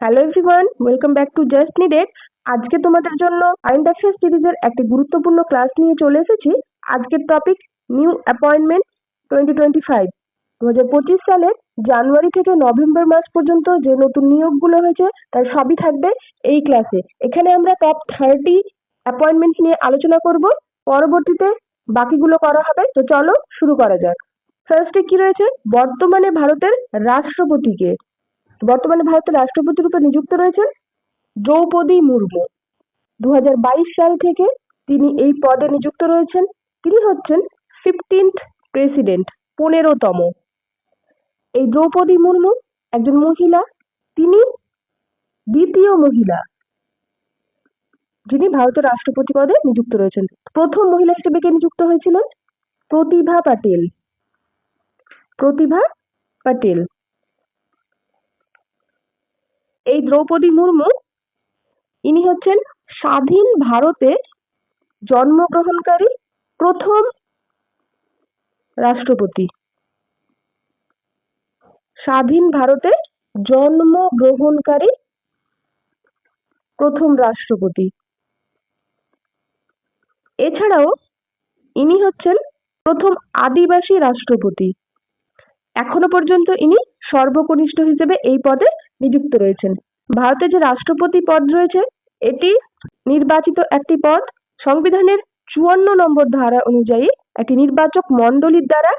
Hello everyone, welcome back to just needed. আজকে তোমাদের জন্য কারেন্ট অ্যাফেয়ার্স সিরিজের একটি গুরুত্বপূর্ণ ক্লাস নিয়ে চলে এসেছি। আজকের টপিক নিউ অ্যাপয়েন্টমেন্ট 2025। 2025 সালের জানুয়ারি থেকে নভেম্বর মাস পর্যন্ত যে নতুন নিয়োগগুলো হয়েছে তার সবই থাকবে এই ক্লাসে। এখানে আমরা টপ 30 অ্যাপয়েন্টমেন্ট নিয়ে আলোচনা করব, পরবর্তীতে বাকিগুলো করা হবে। তো চলো শুরু করা যাক। ফার্স্টে কি রয়েছে, বর্তমানে ভারতের রাষ্ট্রপতিকে। বর্তমানে ভারতের রাষ্ট্রপতি রূপে নিযুক্ত রয়েছেন দ্রৌপদী মুর্মু। 2022 সাল থেকে তিনি এই পদে নিযুক্ত রয়েছেন। তিনি হচ্ছেন 15th প্রেসিডেন্ট, 15তম। এই দ্রৌপদী মুর্মু একজন মহিলা। তিনি দ্বিতীয় মহিলা যিনি ভারতের রাষ্ট্রপতি পদে নিযুক্ত রয়েছেন। প্রথম মহিলা হিসেবে কে নিযুক্ত হয়েছিলেন? প্রতিভা পাটিল। প্রতিভা পাটিল। এই দ্রৌপদী মুর্মু ইনি হচ্ছেন স্বাধীন ভারতে জন্মগ্রহণকারী প্রথম রাষ্ট্রপতি। স্বাধীন ভারতে জন্মগ্রহণকারী প্রথম রাষ্ট্রপতি। এছাড়াও ইনি হচ্ছেন প্রথম আদিবাসী রাষ্ট্রপতি। এখনো পর্যন্ত ইনি সর্বকনিষ্ঠ হিসেবে এই পদে নিযুক্ত রয়েছেন। ভারতে যে রাষ্ট্রপতি পদ রয়েছে এটি নির্বাচিত একটি পদ। সংবিধানের 54 নম্বর ধারা অনুযায়ী একটি নির্বাচক মণ্ডলীর দ্বারা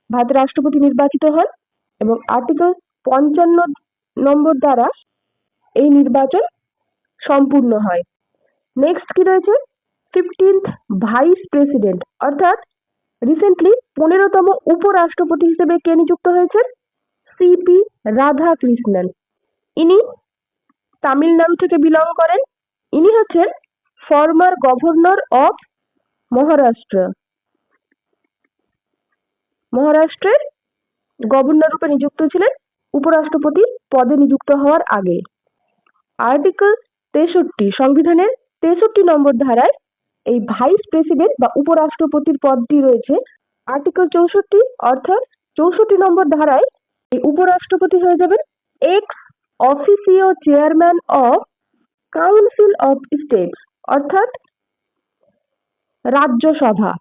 ভারতের রাষ্ট্রপতি নির্বাচিত হন এবং আর্টিকেল 55 নম্বর দ্বারা এই নির্বাচন সম্পূর্ণ হয়। নেক্সট কি রয়েছে, 15th ভাইস প্রেসিডেন্ট, অর্থাৎ রিসেন্টলি 15তম উপরাষ্ট্রপতি হিসেবে কে নিযুক্ত হয়েছেন? সিপি রাধাকৃষ্ণন। ইনি তামিলনাড়ু থেকে বিলং করেন। ইনি হচ্ছেন ফর্মার গভর্নর অফ মহারাষ্ট্র। মহারাষ্ট্রের গভর্নর রূপে নিযুক্ত ছিলেন উপরাষ্ট্রপতি পদে নিযুক্ত হওয়ার আগে। আর্টিকেল 63 সংবিধানের 63 নম্বর ধারায় এই ভাইস প্রেসিডেন্ট বা উপরাষ্ট্রপতির পদটি রয়েছে। আর্টিকেল 64 অর্থাৎ 64 নম্বর ধারায় এই উপরাষ্ট্রপতি হয়ে যাবেন x officio chairman of council of state, অর্থাৎ রাজ্যসভা।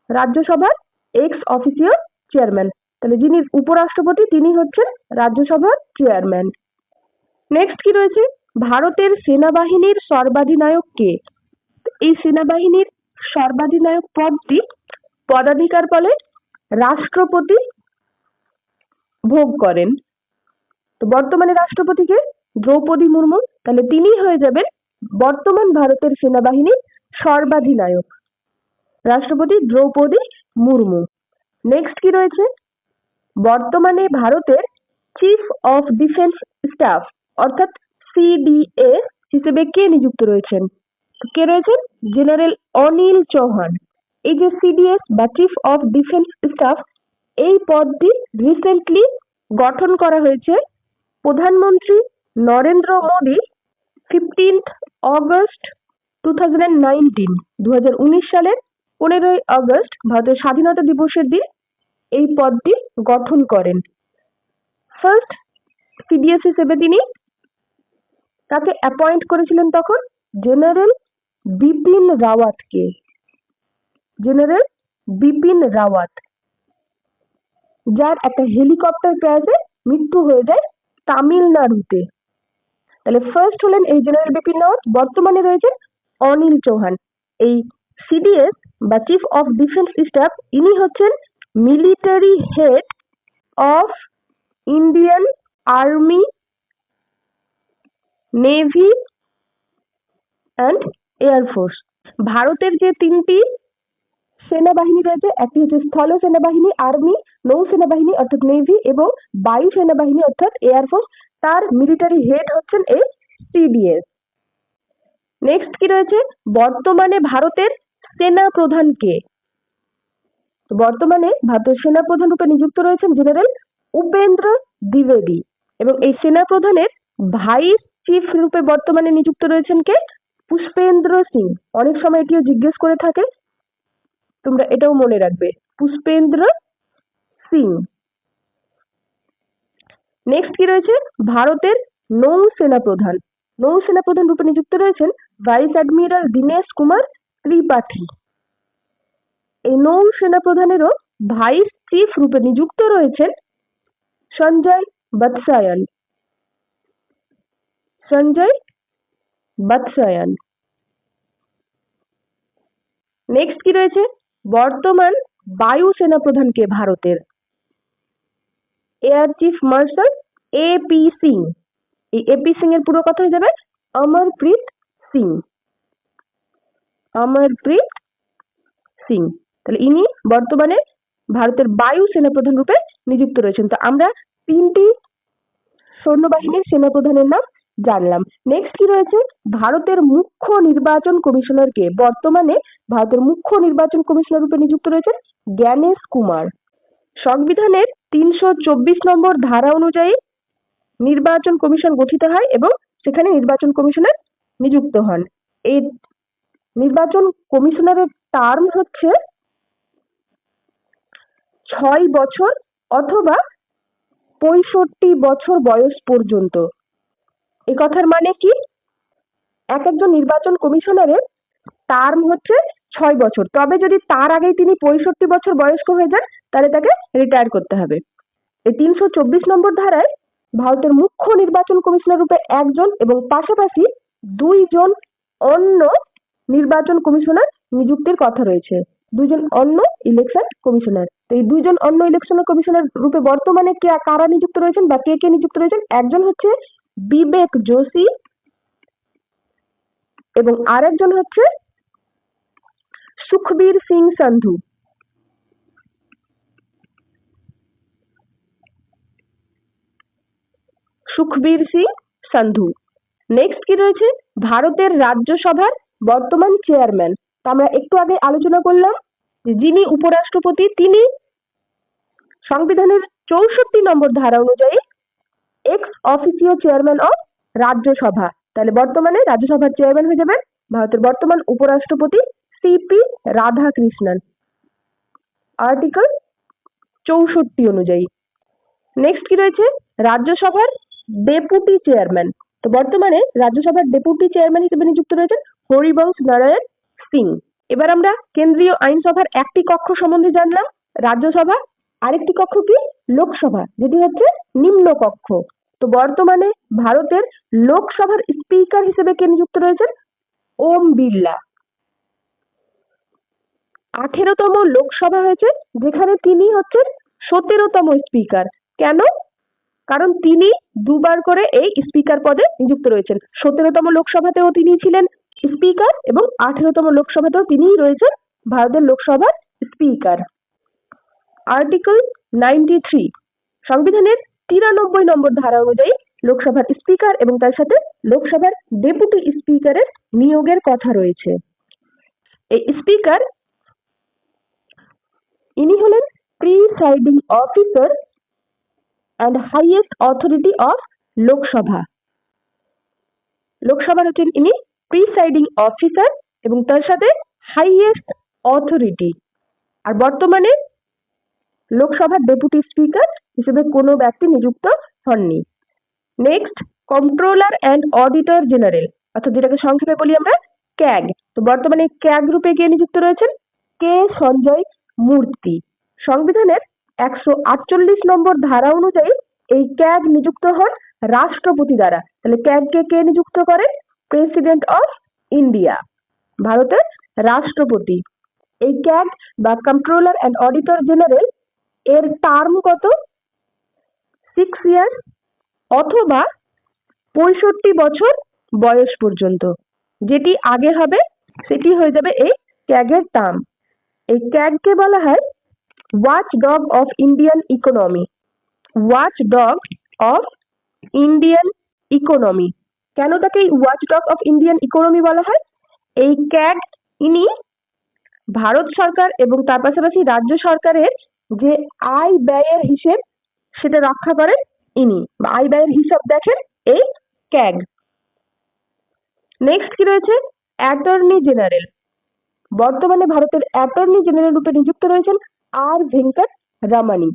রাজ্যসভার এক্স অফিসিও চেয়ারম্যান। তাহলে যিনি উপরাষ্ট্রপতি তিনি হচ্ছেন রাজ্যসভার চেয়ারম্যান। নেক্সট কি রয়েছে, ভারতের সেনাবাহিনীর সর্বাধিনায়ক কে? এই সেনাবাহিনীর সর্বাধিনায়ক পদটি পদাধিকার বলে রাষ্ট্রপতি ভোগ করেন। তো বর্তমানে রাষ্ট্রপতিকে দ্রৌপদী মুর্মু। তাহলে তিনি হয়ে যাবেন বর্তমান ভারতের সেনাবাহিনীর সর্বাধিনায়ক, রাষ্ট্রপতি দ্রৌপদী মুর্মু। নেক্সট কি রয়েছে, বর্তমানে ভারতের চিফ অফ ডিফেন্স স্টাফ অর্থাৎ সিডিএ হিসেবে কে নিযুক্ত রয়েছেন? কে রয়েছেন? জেনারেল অনিল চৌহান। এই যে সিডিএস বা চিফ অফ ডিফেন্স স্টাফ, এই পদটি রিসেন্টলি গঠন করা হয়েছে প্রধানমন্ত্রী নরেন্দ্র মোদী 15th অগস্ট 2019, 2019 সালের 15ই অগস্ট ভারতের স্বাধীনতা দিবসের দিন এই পদটি গঠন করেন। ফার্স্ট সিডিএস হিসেবে তিনি তাকে অ্যাপয়েন্ট করেছিলেন তখন জেনারেল বিপিন রাওয়াতকে। জেনারেল বিপিন রাওয়াত, যার একটা হেলিকপ্টার ক্র্যাশে মৃত্যু হয়ে যায় তামিলনাড়ুতে। তাহলে ফার্স্ট হলেন এই জেনারেল বিপিন রাওয়াত, বর্তমানে রয়েছেন অনিল চৌহান। এই সিডিএস বা চিফ অফ ডিফেন্স স্টাফ ইনি হচ্ছেন military head of Indian army, navy and air force. ভারতের যে তিনটি সেনাবাহিনী রয়েছে, একটি হচ্ছে স্থল সেনাবাহিনী আর্মি, নৌ সেনাবাহিনী অর্থাৎ নেভি এবং বায়ু সেনাবাহিনী অর্থাৎ এয়ারফোর্স, তার মিলিটারি হেড হচ্ছেন এই সিডিএস। নেক্সট কি রয়েছে, বর্তমানে ভারতের সেনা প্রধান কে? বর্তমানে ভারতের সেনা প্রধান রূপে নিযুক্ত রয়েছেন জেনারেল উপেন্দ্র দ্বিবেদী এবং এই সেনা প্রধানের ভাইস চিফ রূপে বর্তমানে নিযুক্ত রয়েছেন কে? পুষ্পেন্দ্র সিং। অনেক সময় এটিও জিজ্ঞেস করে থাকে, তোমরা এটাও মনে রাখবে, পুষ্পেন্দ্র সিং। নেক্সট কি রয়েছে, ভারতের নৌসেনা প্রধান। নৌসেনা প্রধান রূপে নিযুক্ত রয়েছেন ভাইস অ্যাডমিরাল দীনেশ কুমার ত্রিপাঠী। এই নৌসেনা প্রধানেরও ভাইস চিফ রূপে নিযুক্ত রয়েছেন সঞ্জয় বৎসায়ন। সঞ্জয় বৎসায়ন। নেক্সট কি রয়েছে? বর্তমান বায়ুসেনা প্রধান কে ভারতের? Air chief marshal AP Singh. এই এপি সিং এর পুরো কথা হয়ে যাবে অমরপ্রীত সিং। অমরপ্রীত সিং। তাহলে ইনি বর্তমানে ভারতের বায়ুসেনা প্রধান রূপে নিযুক্ত রয়েছেন। তো আমরা 3টি সৈন্যবাহিনীর সেনাপ্রধানের নাম জানলাম। নেক্সট কি রয়েছে? ভারতের মুখ্য নির্বাচন কমিশনার কে? বর্তমানে ভারতের মুখ্য নির্বাচন কমিশনার রূপে নিযুক্ত রয়েছেন জ্ঞানেশ কুমার। সংবিধানের 324 নম্বর ধারা অনুযায়ী নির্বাচন কমিশন গঠিত হয় এবং সেখানে নির্বাচন কমিশনার নিযুক্ত হন। এই নির্বাচন কমিশনারের টার্ম হচ্ছে 6 বছর অথবা 65 বছর বয়স পর্যন্ত। এই কথার মানে কি? একজন নির্বাচন কমিশনারের টার্ম হচ্ছে 6 বছর, তবে যদি তার আগেই তিনি 65 বছর বয়স্ক হয়ে যান তাহলে তাকে রিটায়ার করতে হবে। এই 324 নম্বর ধারায় ভারতের মুখ্য নির্বাচন কমিশনার রূপে একজন এবং পাশাপাশি 2 জন অন্য নির্বাচন কমিশনার নিযুক্তির কথা রয়েছে। 2 জন অন্য ইলেকশন কমিশনার। তো এই 2 জন অন্য ইলেকশন কমিশনার রূপে বর্তমানে কারা নিযুক্ত রয়েছেন বা কে নিযুক্ত রয়েছেন? একজন হচ্ছে বিবেক যোশী এবং আরেকজন হচ্ছে সুখবীর সিং সান্ধু। সুখবীর সিং সান্ধু। নেক্সট কি রয়েছে? ভারতের রাজ্যসভার বর্তমান চেয়ারম্যান। আমরা একটু আগে আলোচনা করলাম যিনি উপরাষ্ট্রপতি, তিনি সংবিধানের 64 নম্বর ধারা অনুযায়ী x officio chairman of Rajya Sabha. তাহলে বর্তমানে রাজ্যসভার চেয়ারম্যান হয়ে যাবেন ভারতের বর্তমান উপরাষ্ট্রপতি সিপি রাধাকৃষ্ণন, আর্টিকেল 64 অনুযায়ী। নেক্সট কি রয়েছে? রাজ্যসভার ডেপুটি চেয়ারম্যান। তো বর্তমানে রাজ্যসভার ডেপুটি চেয়ারম্যান হিসেবে নিযুক্ত রয়েছেন হরিবংশ নারায়ণ সিং। এবার আমরা কেন্দ্রীয় আইনসভার একটি কক্ষ সম্বন্ধে জানলাম, রাজ্যসভা। আরেকটি কক্ষ কি? লোকসভা, যেটি হচ্ছে নিম্ন কক্ষ। তো বর্তমানে ভারতের লোকসভার স্পিকার হিসেবে কে নিযুক্ত রয়েছেন? ওম বিড়লা। 18তম লোকসভা হয়েছে যেখানে তিনি হচ্ছেন 17তম স্পিকার। কেন? কারণ তিনি দুবার করে এই স্পিকার পদে নিযুক্ত রয়েছেন। 17তম লোকসভাতেও তিনি ছিলেন স্পিকার এবং 18তম লোকসভাতেও তিনিই রয়েছেন ভারতের লোকসভার স্পিকার। আর্টিকেল 93 সংবিধানের 93 নম্বর ধারা অনুযায়ী লোকসভার স্পিকার এবং তার সাথে লোকসভার ডেপুটি স্পিকারের নিয়োগের কথা রয়েছে। এই স্পিকার ইনি হলেন presiding officer and highest authority of Lok Sabha. লোকসভার হচ্ছেন ইনি প্রিসাইডিং অফিসার এবং তার সাথে হাইয়েস্ট অথরিটি। আর বর্তমানে লোকসভার ডেপুটি স্পিকার হিসেবে কোনো ব্যক্তি নিযুক্ত হননি। Next, controller and auditor general, অর্থাৎ যেটাকে সংক্ষেপে বলি আমরা ক্যাগ। তো বর্তমানে ক্যাগ রূপে কে নিযুক্ত রয়েছেন? কে সঞ্জয় মূর্তি। সংবিধানের 148 নম্বর ধারা অনুযায়ী এই ক্যাগ নিযুক্ত হন রাষ্ট্রপতি দ্বারা। তাহলে ক্যাগকে কে নিযুক্ত করেন? প্রেসিডেন্ট অফ ইন্ডিয়া, ভারতের রাষ্ট্রপতি। এই ক্যাগ বা কন্ট্রোলার অ্যান্ড অডিটর জেনারেল এর টার্ম কত? 6 ইয়ার্স অথবা 65 বছর বয়স পর্যন্ত। যেটি আগে হবে সেটি হয়ে যাবে এই ক্যাগের টার্ম। এই ক্যাগকে বলা হয় watch dog of Indian economy. Watch dog of Indian economy. কেন তাকে watch dog of Indian economy বলা হয়? এই ক্যাগ ইনি ভারত সরকার এবং তার পাশাপাশি রাজ্য সরকারের যে আয় ব্যয়ের হিসেব সেটা রক্ষা করেন ইনি, বা আয় ব্যয়ের হিসাব দেখেন এই ক্যাগ। নেক্সট কি রয়েছে? Attorney general. বর্তমানে ভারতের অ্যাটর্নি জেনারেল রূপে নিযুক্ত রয়েছেন আর ভেঙ্কট রামানি।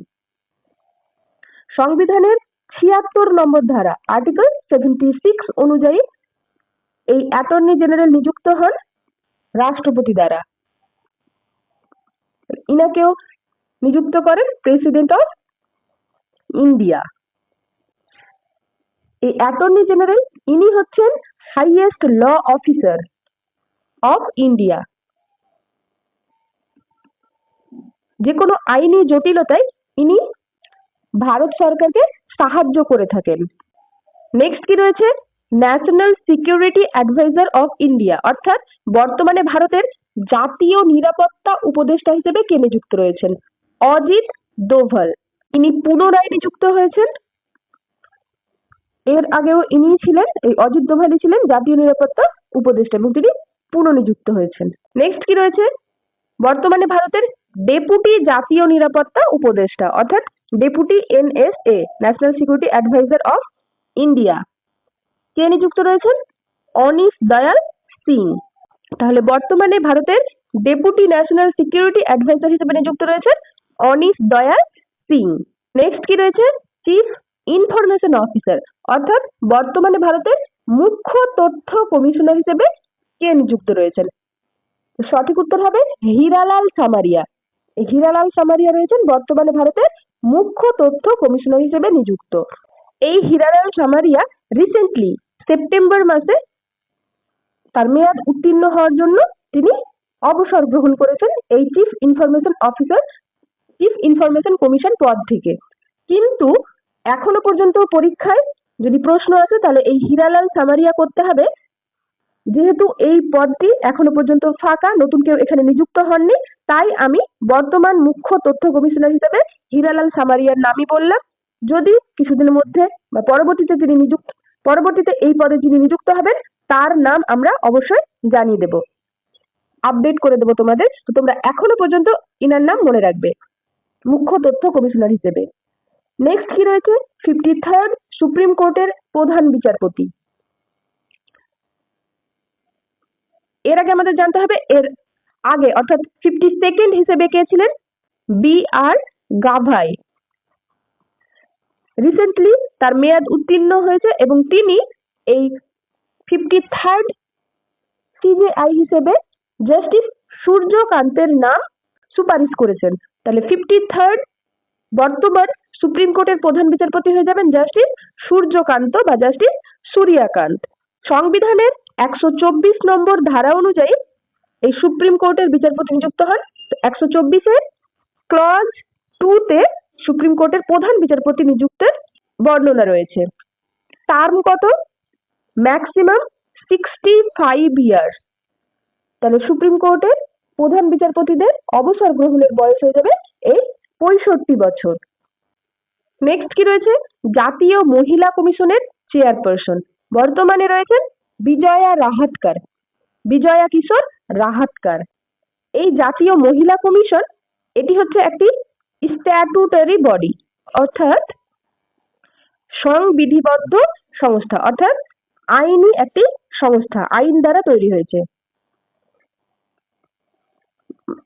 সংবিধানের নম্বর ধারা আর্টিকেল 76 অনুযায়ী এই অ্যাটর্নি জেনারেল নিযুক্ত হন রাষ্ট্রপতি দ্বারা। ইনাকেও নিযুক্ত করেন প্রেসিডেন্ট অফ ইন্ডিয়া। এই অ্যাটর্নি জেনারেল ইনি হচ্ছেন highest law officer of India. যে কোনো আইনি জটিলতায় ইনি ভারত সরকারকে সাহায্য করে থাকেন। নেক্সট কি রয়েছে, national security adviser of India, অর্থাৎ বর্তমানে ভারতের জাতীয় নিরাপত্তা উপদেষ্টা হিসেবে কে নিযুক্ত রয়েছেন? অজিত দোভাল। ইনি পুনরায় নিযুক্ত হয়েছেন। এর আগেও ইনি ছিলেন, এই অজিত দোভালই ছিলেন জাতীয় নিরাপত্তা উপদেষ্টা এবং তিনি পুনঃনিযুক্ত হয়েছেন। নেক্সট কি রয়েছে, বর্তমানে ভারতের ডেপুটি জাতীয় নিরাপত্তা উপদেষ্টা অর্থাৎ deputy NSA, national security adviser of India, কে নিযুক্ত রয়েছেন? অনিশ দয়াল সিং। তাহলে বর্তমানে ভারতের ডেপুটি ন্যাশনাল সিকিউরিটি অ্যাডভাইজার হিসেবে নিযুক্ত রয়েছে অনিশ দয়াল সিং। নেক্সট কি রয়েছে, চিফ ইনফরমেশন অফিসার, অর্থাৎ বর্তমানে ভারতের মুখ্য তথ্য কমিশনার হিসেবে কে নিযুক্ত রয়েছেন? সঠিক উত্তর হবে হীরালাল সামারিয়া। হীরালাল সামারিয়া রয়েছেন বর্তমানে ভারতের মুখ্য তথ্য কমিশনার হিসেবে নিযুক্ত। এই হীরালাল সামারিয়া রিসেন্টলি সেপ্টেম্বর মাসে তার মেয়াদ উত্তীর্ণ হওয়ার জন্য তিনি অবসর গ্রহণ করেছেন এই চিফ ইনফরমেশন কমিশন পদ থেকে। কিন্তু এখনো পর্যন্ত পরীক্ষায় যদি প্রশ্ন আসে তাহলে এই হীরালাল সামারিয়া করতে হবে, যেহেতু এই পদটি এখনো পর্যন্ত ফাঁকা, নতুন কেউ এখানে নিযুক্ত হননি, তাই আমি বর্তমান মুখ্য তথ্য কমিশনার হিসেবে হীরালাল সামারিয়ার নামই বললাম। যদি কিছুদিনের মধ্যে বা পরবর্তীতে এই পদে যিনি নিযুক্ত হবেন তার নাম আমরা অবশ্যই জানিয়ে দেব, আপডেট করে দেব তোমাদের। তো তোমরা এখনো পর্যন্ত ইনার নাম মনে রাখবে মুখ্য তথ্য কমিশনার হিসেবে। নেক্সট কি রয়েছে, 53rd সুপ্রিম কোর্টের প্রধান বিচারপতি। এর আগে আমাদের জানতে হবে এর আগে অর্থাৎ 52nd হিসেবে কে ছিলেন? BR গাভাই। রিসেন্টলি তার মেয়াদ উত্তীর্ণ হয়েছে এবং তিনি এই 53rd CJI হিসেবে জাস্টিস সূর্যকান্তের নাম সুপারিশ করেছেন। তাহলে 53rd বর্তমান সুপ্রিম কোর্টের প্রধান বিচারপতি হয়ে যাবেন জাস্টিস সূর্যকান্ত বা জাস্টিস সূর্যকান্ত। সংবিধানের 124 নম্বর ধারা অনুযায়ী এই সুপ্রিম কোর্টের বিচারপতি নিযুক্ত হন। 124-এর ক্লজ 2-তে সুপ্রিম কোর্টের প্রধান বিচারপতি নিযুক্তের বর্ণনা রয়েছে। টার্ম কত? Maximum 65 years. তাহলে সুপ্রিম কোর্টের প্রধান বিচারপতিদের অবসর গ্রহণের বয়স হয়ে যাবে এই 65 বছর। নেক্সট কি রয়েছে, জাতীয় মহিলা কমিশনের চেয়ারপারসন বর্তমানে রয়েছেন বিজয়া কিশোর রাহাতকার। এই জাতীয় মহিলা কমিশন এটি হচ্ছে একটি স্ট্যাটুটারি বডি অর্থাৎ সংবিধিবদ্ধ সংস্থা, অর্থাৎ আইনি একটি সংস্থা, আইন দ্বারা তৈরি হয়েছে,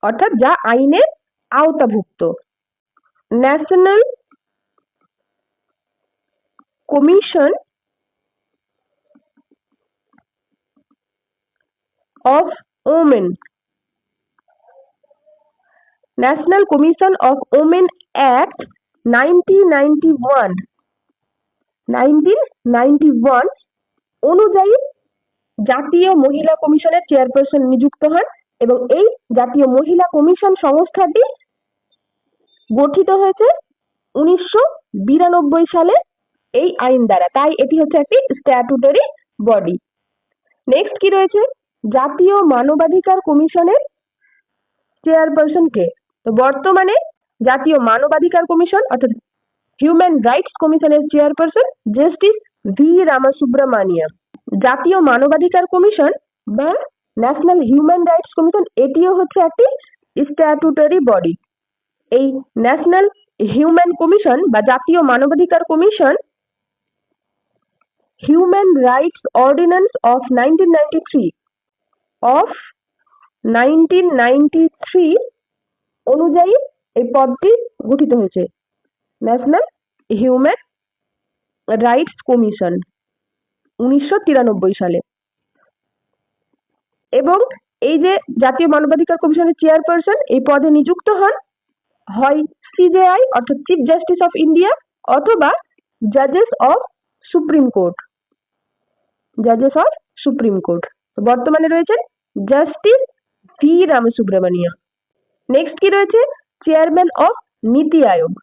অর্থাৎ যা আইনের আওতাভুক্ত। National commission of women, national commission of women act 1991 অনুযায়ী জাতীয় মহিলা কমিশনের চেয়ারপারসন নিযুক্ত হন এবং এই জাতীয় মহিলা কমিশন সংস্থাটি গঠিত হয়েছে 1992 সালে এই আইন দ্বারা, তাই এটি হচ্ছে একটি স্ট্যাটুটারি বডি। নেক্সট কি রয়েছে, জাতীয় মানবাধিকার কমিশনের চেয়ারপারসন কে? তো বর্তমানে জাতীয় মানবাধিকার কমিশন অর্থাৎ হিউম্যান রাইটস কমিশনের চেয়ারপারসন জাস্টিস ভি রামাসুব্রামানিয়াম। জাতীয় মানবাধিকার কমিশন বা ন্যাশনাল হিউম্যান রাইটস কমিশন এটিও হচ্ছে একটি স্ট্যাটুটারি বডি। এই ন্যাশনাল হিউম্যান কমিশন বা জাতীয় মানবাধিকার commission human rights ordinance of 1993 অনুযায়ী এই পদটি গঠিত হয়েছে, ন্যাশনাল হিউম্যান রাইটস কমিশন 1993 সালে। এবং এই যে জাতীয় মানবাধিকার কমিশনের চেয়ারপারসন এই পদে নিযুক্ত হন হয় সিজেআই অর্থাৎ চিফ জাস্টিস অফ ইন্ডিয়া অথবা জাজেস অফ সুপ্রিম কোর্ট। জাজেস অফ সুপ্রিম কোর্ট বর্তমানে রয়েছেন জাস্টিস ভি রামসুব্রমণিয়াম। নেক্সট কি রয়েছে চেয়ারম্যান অফ নীতি আয়োগ।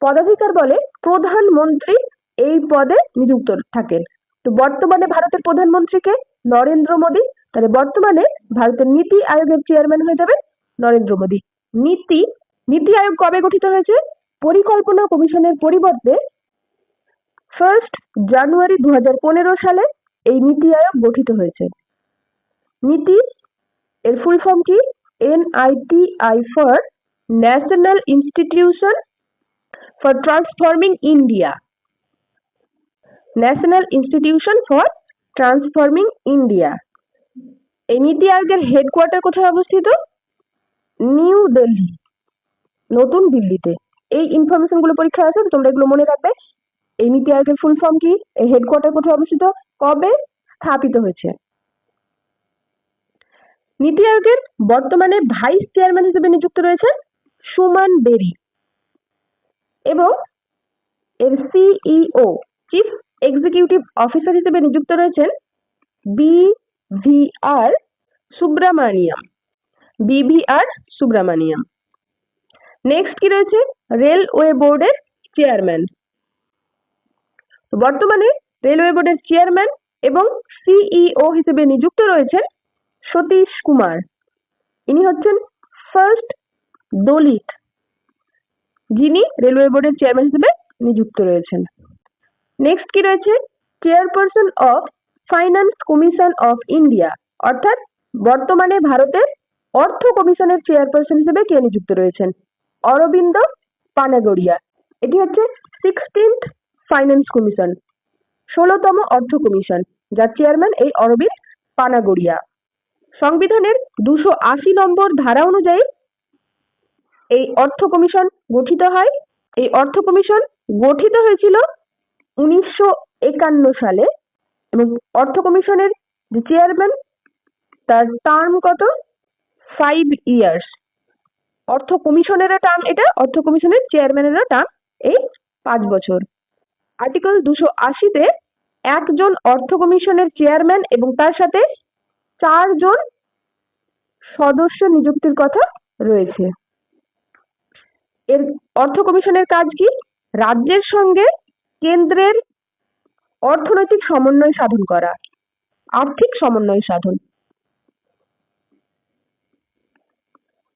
পদাধিকার বলে প্রধানমন্ত্রী এই পদে নিযুক্ত থাকেন। তো বর্তমানে ভারতের প্রধানমন্ত্রীকে নরেন্দ্র মোদী, তাহলে বর্তমানে ভারতের নীতি আয়োগের চেয়ারম্যান হয়ে যাবেন নরেন্দ্র মোদী। নীতি আয়োগ কবে গঠিত হয়েছে? পরিকল্পনা কমিশনের পরিবর্তে 1 জানুয়ারি 2015 সালে এই নীতি আয়োগ গঠিত হয়েছে। নীতি এর ফুল ফর্ম কি? NITI for national institution for transforming India. National institution for transforming India. এই নীতি আয়োগের হেডকোয়ার্টার কোথায় অবস্থিত? নিউ দিল্লি, নতুন দিল্লিতে। এই ইনফরমেশন গুলো পরীক্ষা আছে, তোমরা এগুলো মনে রাখবে। এই নীতি আয়োগের ফুল ফর্ম কি? এই হেডকোয়ার্টার কোথায় অবস্থিত? কবে স্থাপিত হয়েছে? নীতি আয়োগের বর্তমানে ভাইস চেয়ারম্যান হিসেবে নিযুক্ত রয়েছেন সুমন বেরি এবং এর সিইও চিফ এক্সিকিউটিভ অফিসার হিসেবে নিযুক্ত রয়েছেন বিভিআর সুব্রামানিয়াম। নেক্সট কি রয়েছে রেলওয়ে বোর্ডের চেয়ারম্যান। বর্তমানে রেলওয়ে বোর্ডের চেয়ারম্যান এবং সিইও হিসেবে নিযুক্ত রয়েছেন সতীশ কুমার। ইনি হচ্ছেন ফার্স্ট দলিত যিনি রেলওয়ে বোর্ডের চেয়ারম্যান হিসেবে নিযুক্ত রয়েছেন। নেক্সট কি রয়েছে chairperson of finance commission of India, অর্থাৎ বর্তমানে ভারতের অর্থ কমিশনের চেয়ারপারসন হিসেবে কে নিযুক্ত রয়েছেন? অরবিন্দ পানাগড়িয়া। এটি হচ্ছে 16th ফাইন্যান্স কমিশন, 16তম অর্থ কমিশন, যার চেয়ারম্যান এই অরবিন্দ পানাগড়িয়া। সংবিধানের 280 নম্বর ধারা অনুযায়ী এই অর্থ কমিশন গঠিত হয়। এই অর্থ কমিশন গঠিত হয়েছিল 1951 সালে এবং অর্থ কমিশনের যে চেয়ারম্যান তার টার্ম কত? 5 ইয়ার্স। অর্থ কমিশনেরও টার্ম এটা, অর্থ কমিশনের চেয়ারম্যানেরও টার্ম এই 5 বছর। আর্টিকেল 280-তে একজন অর্থ কমিশনের চেয়ারম্যান এবং তার সাথে 4 জন সদস্য নিযুক্তির কথা রয়েছে। এর অর্থ কমিশনের কাজ কি? রাজ্যের সঙ্গে কেন্দ্রের অর্থনৈতিক সমন্বয় সাধন করা, আর্থিক সমন্বয় সাধন।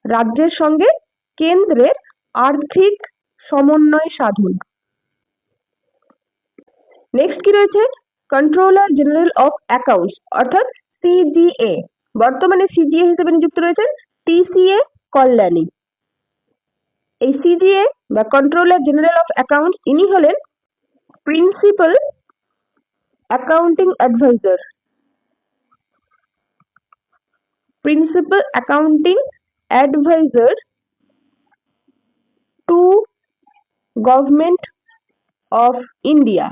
রাজ্যের সঙ্গে কেন্দ্রের আর্থিক সমন্বয় সাধন। নেক্সট কি রয়েছে কন্ট্রোলার জেনারেল অফ অ্যাকাউন্টস অর্থাৎ সিজিএ। বর্তমানে সিজিএ হিসেবে নিযুক্ত রয়েছেন TCA কল্যাণী। এই সিজিএ বা কন্ট্রোলার জেনারেল অফ অ্যাকাউন্টস ইনি হলেন principal accounting advisor. Principal accounting advisor to government of India.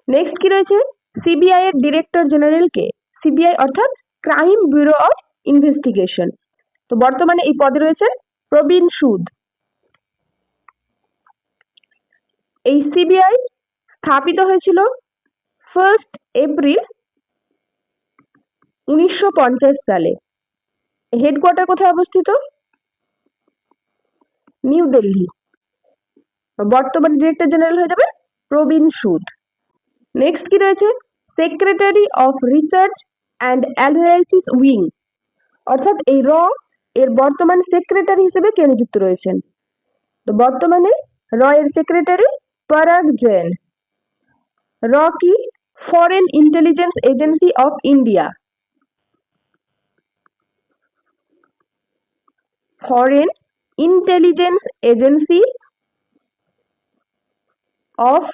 Next কি রয়েছে সিবিআই এর ডিরেক্টর জেনারেল কে? সিবিআই অর্থাৎ ক্রাইম ব্যুরো অফ ইনভেস্টিগেশন। তো বর্তমানে এই পদে রয়েছেন প্রবীণ সুদ। এই সিবিআই স্থাপিত হয়েছিল 1 এপ্রিল 1950 সালে। হেডকোয়ার্টার কোথায় অবস্থিত? নিউ দিল্লি। বর্তমানে ডিরেক্টর জেনারেল হয়ে যাবে প্রবীণ সুদ। নেক্সট কি রয়েছে secretary of research and analysis wing, অর্থাৎ এই এর বর্তমান সেক্রেটারি হিসেবে কে নিযুক্ত রয়েছেন? তো বর্তমানে এর সেক্রেটারি পরাগ জৈন। কি? Foreign intelligence agency of India. Foreign intelligence agency of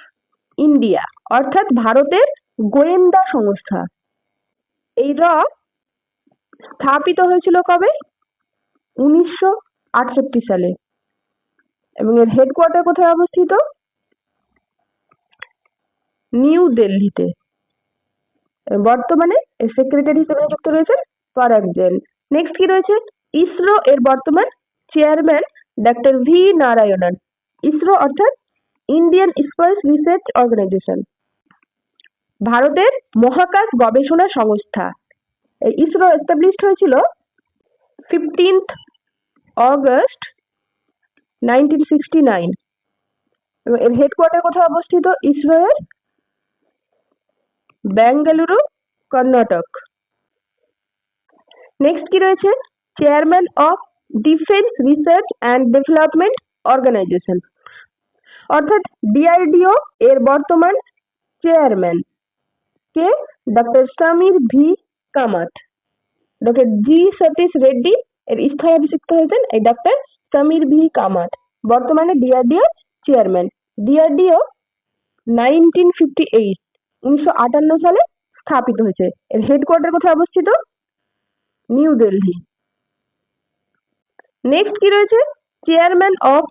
India অর্থাৎ ভারতের গোয়েন্দা সংস্থা। এই স্থাপিত হয়েছিল কবে? 1968 সালে এবং এর হেডকোয়ার্টার কোথায় অবস্থিত? নিউ দিল্লিতে। বর্তমানে সেক্রেটারি হিসেবে নিযুক্ত রয়েছেন পরাগ জৈন। নেক্সট কি রয়েছে, ইসরো এর বর্তমান chairman doctor V Narayanan. ISRO অর্থাৎ ইন্ডিয়ান স্পেস রিসার্চ অর্গানাইজেশন, ভারতের মহাকাশ গবেষণা সংস্থা। এই ইসরো এস্টাবলিশড হয়েছিল 15th অগস্ট 1969 এবং এর হেডকোয়ার্টার কোথায় অবস্থিত, ইসরো এর বেঙ্গালুরু, কর্ণাটক। নেক্সট কি রয়েছে, chairman of defence research and development organisation, অর্থাৎ ডিআরডিও এর বর্তমান চেয়ারম্যান কে doctor Samir V Kamat. Doctor G Satish Reddy এর স্থলাভিষিক্ত হয়েছেন এই ডক্টর সমীর ভি কামাত, বর্তমানে ডিআরডিও চেয়ারম্যান। ডিআরডিও 1958 সালে স্থাপিত হয়েছে। এর হেডকোয়ার্টার কোথায় অবস্থিত, নিউ দিল্লি। নেক্সট কি রয়েছে, chairman of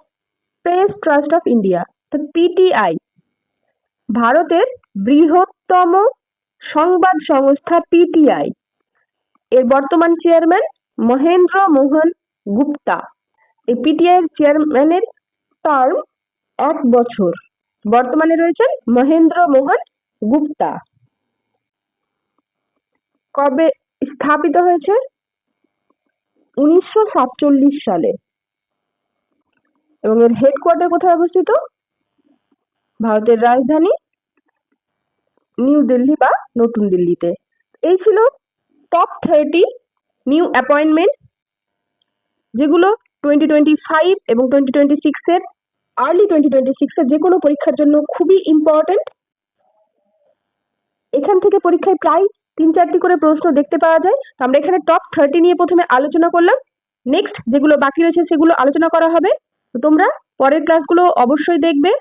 press trust of India, PTI, ভারতের বৃহত্তম সংবাদ সংস্থা পিটিআই এর বর্তমান চেয়ারম্যান মহেন্দ্র মোহন গুপ্তা। এই পিটিআই এর চেয়ারম্যানের টার্ম 1 বছর। বর্তমানে রয়েছেন মহেন্দ্র মোহন গুপ্তা। কবে স্থাপিত হয়েছে, 1947 সালে এবং এর হেডকোয়ার্টার কোথায় অবস্থিত, ভারতের রাজধানী নিউ দিল্লি বা নতুন দিল্লিতে। এই ছিল টপ 30 নিউ অ্যাপয়েন্টমেন্ট, যেগুলো 2025 এবং 2026 এর আর্লি 2026 এর যে কোনো পরীক্ষার জন্য খুবই ইম্পর্টেন্ট। এখান থেকে পরীক্ষায় প্রায় 3-4টি করে প্রশ্ন দেখতে পাওয়া যায়। তো আমরা এখানে টপ 30 নিয়ে প্রথমে আলোচনা করলাম। নেক্সট যেগুলো বাকি রয়েছে সেগুলো আলোচনা করা হবে। তো তোমরা পরের ক্লাসগুলো অবশ্যই দেখবে।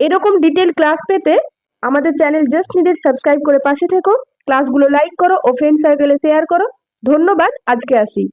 এরকম ডিটেল ক্লাস পেতে আমাদের চ্যানেল জাস্ট নিডেড সাবস্ক্রাইব করে পাশে থেকো, ক্লাসগুলো লাইক করো ও ফ্রেন্ড সার্কেলে শেয়ার করো। ধন্যবাদ, আজকে আসি।